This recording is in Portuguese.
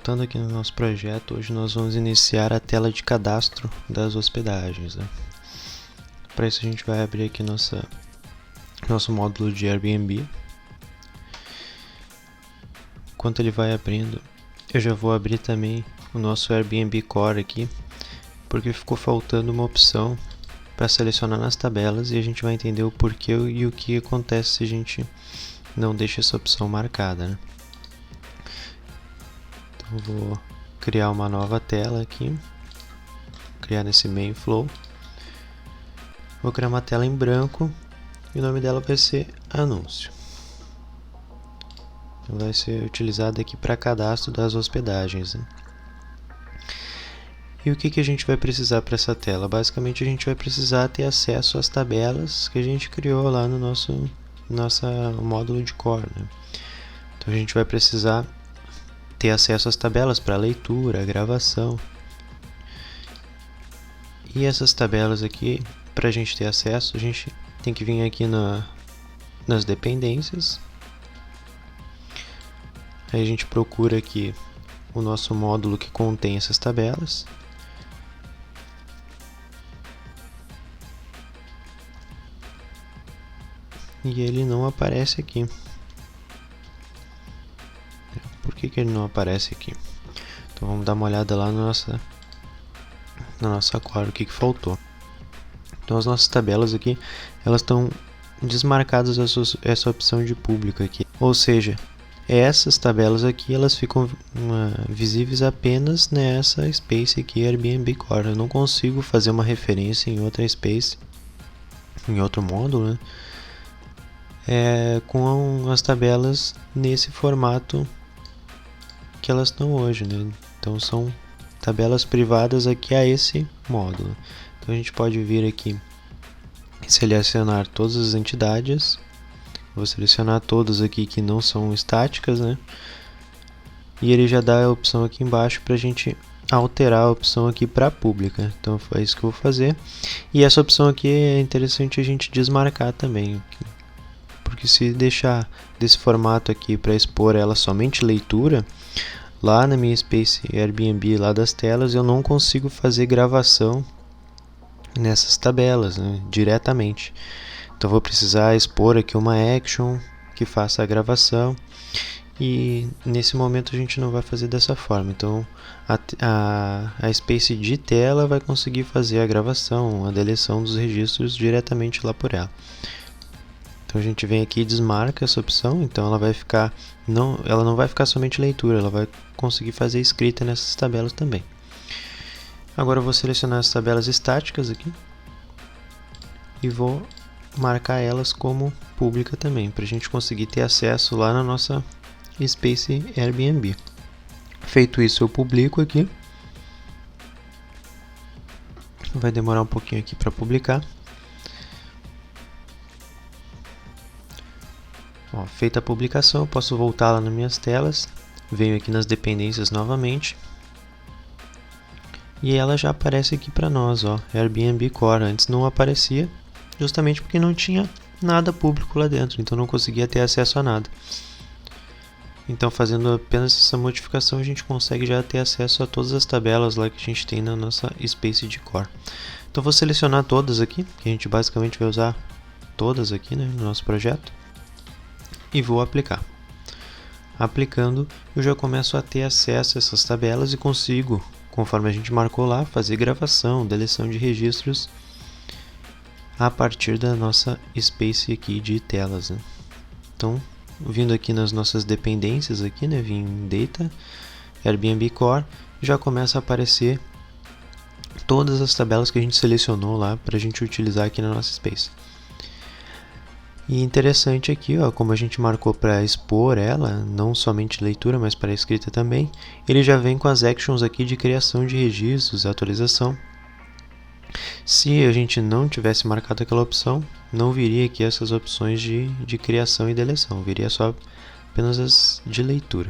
voltando aqui no nosso projeto, hoje nós vamos iniciar a tela de cadastro das hospedagens, né? Para isso a gente vai abrir aqui nosso módulo de Airbnb. Enquanto ele vai abrindo, eu já vou abrir também o nosso Airbnb Core aqui, porque ficou faltando uma opção para selecionar nas tabelas e a gente vai entender o porquê e o que acontece se a gente não deixa essa opção marcada, né? Então eu vou criar uma nova tela aqui, criar nesse main flow. Vou criar uma tela em branco e o nome dela vai ser anúncio. Vai ser utilizada aqui para cadastro das hospedagens, né? E o que a gente vai precisar para essa tela? Basicamente a gente vai precisar ter acesso às tabelas que a gente criou lá no nosso módulo de core, né? Então a gente vai precisar ter acesso às tabelas para leitura, gravação. E essas tabelas aqui, para a gente ter acesso, a gente tem que vir aqui nas dependências. Aí a gente procura aqui o nosso módulo que contém essas tabelas. E ele não aparece aqui. Por que ele não aparece aqui? Então vamos dar uma olhada lá na nossa core, o que faltou. Então as nossas tabelas aqui, elas estão desmarcadas essa opção de público aqui. Ou seja, essas tabelas aqui, elas ficam visíveis apenas nessa space aqui, Airbnb Core. Eu não consigo fazer uma referência em outra space, em outro módulo, né? Com as tabelas nesse formato que elas estão hoje, né? Então são tabelas privadas aqui a esse módulo. Então a gente pode vir aqui e selecionar todas as entidades. Vou selecionar todas aqui que não são estáticas, né? E ele já dá a opção aqui embaixo para a gente alterar a opção aqui para pública. Então foi isso que eu vou fazer. E essa opção aqui é interessante a gente desmarcar também, porque se deixar desse formato aqui para expor ela somente leitura, lá na minha space Airbnb lá das telas eu não consigo fazer gravação nessas tabelas, né, diretamente. Então vou precisar expor aqui uma action que faça a gravação, e nesse momento a gente não vai fazer dessa forma. Então a space de tela vai conseguir fazer a gravação, a deleção dos registros diretamente lá por ela. Então a gente vem aqui e desmarca essa opção, então ela não vai ficar somente leitura, ela vai conseguir fazer escrita nessas tabelas também. Agora eu vou selecionar as tabelas estáticas aqui e vou marcar elas como pública também, para a gente conseguir ter acesso lá na nossa space Airbnb. Feito isso, eu publico aqui. Vai demorar um pouquinho aqui para publicar. Ó, feita a publicação, eu posso voltar lá nas minhas telas, venho aqui nas dependências novamente e ela já aparece aqui para nós, ó, Airbnb Core. Antes não aparecia, justamente porque não tinha nada público lá dentro, então não conseguia ter acesso a nada. Então fazendo apenas essa modificação a gente consegue já ter acesso a todas as tabelas lá que a gente tem na nossa space de core. Então vou selecionar todas aqui, que a gente basicamente vai usar todas aqui, né, no nosso projeto. E vou aplicar. Aplicando, eu já começo a ter acesso a essas tabelas e consigo, conforme a gente marcou lá, fazer gravação, deleção de registros a partir da nossa space aqui de telas, né? Então, vindo aqui nas nossas dependências aqui, né, vim em Data, Airbnb Core, já começa a aparecer todas as tabelas que a gente selecionou lá para a gente utilizar aqui na nossa space. E interessante aqui, ó, como a gente marcou para expor ela, não somente leitura, mas para escrita também, ele já vem com as actions aqui de criação de registros, atualização. Se a gente não tivesse marcado aquela opção, não viria aqui essas opções de criação e deleção, viria só apenas as de leitura.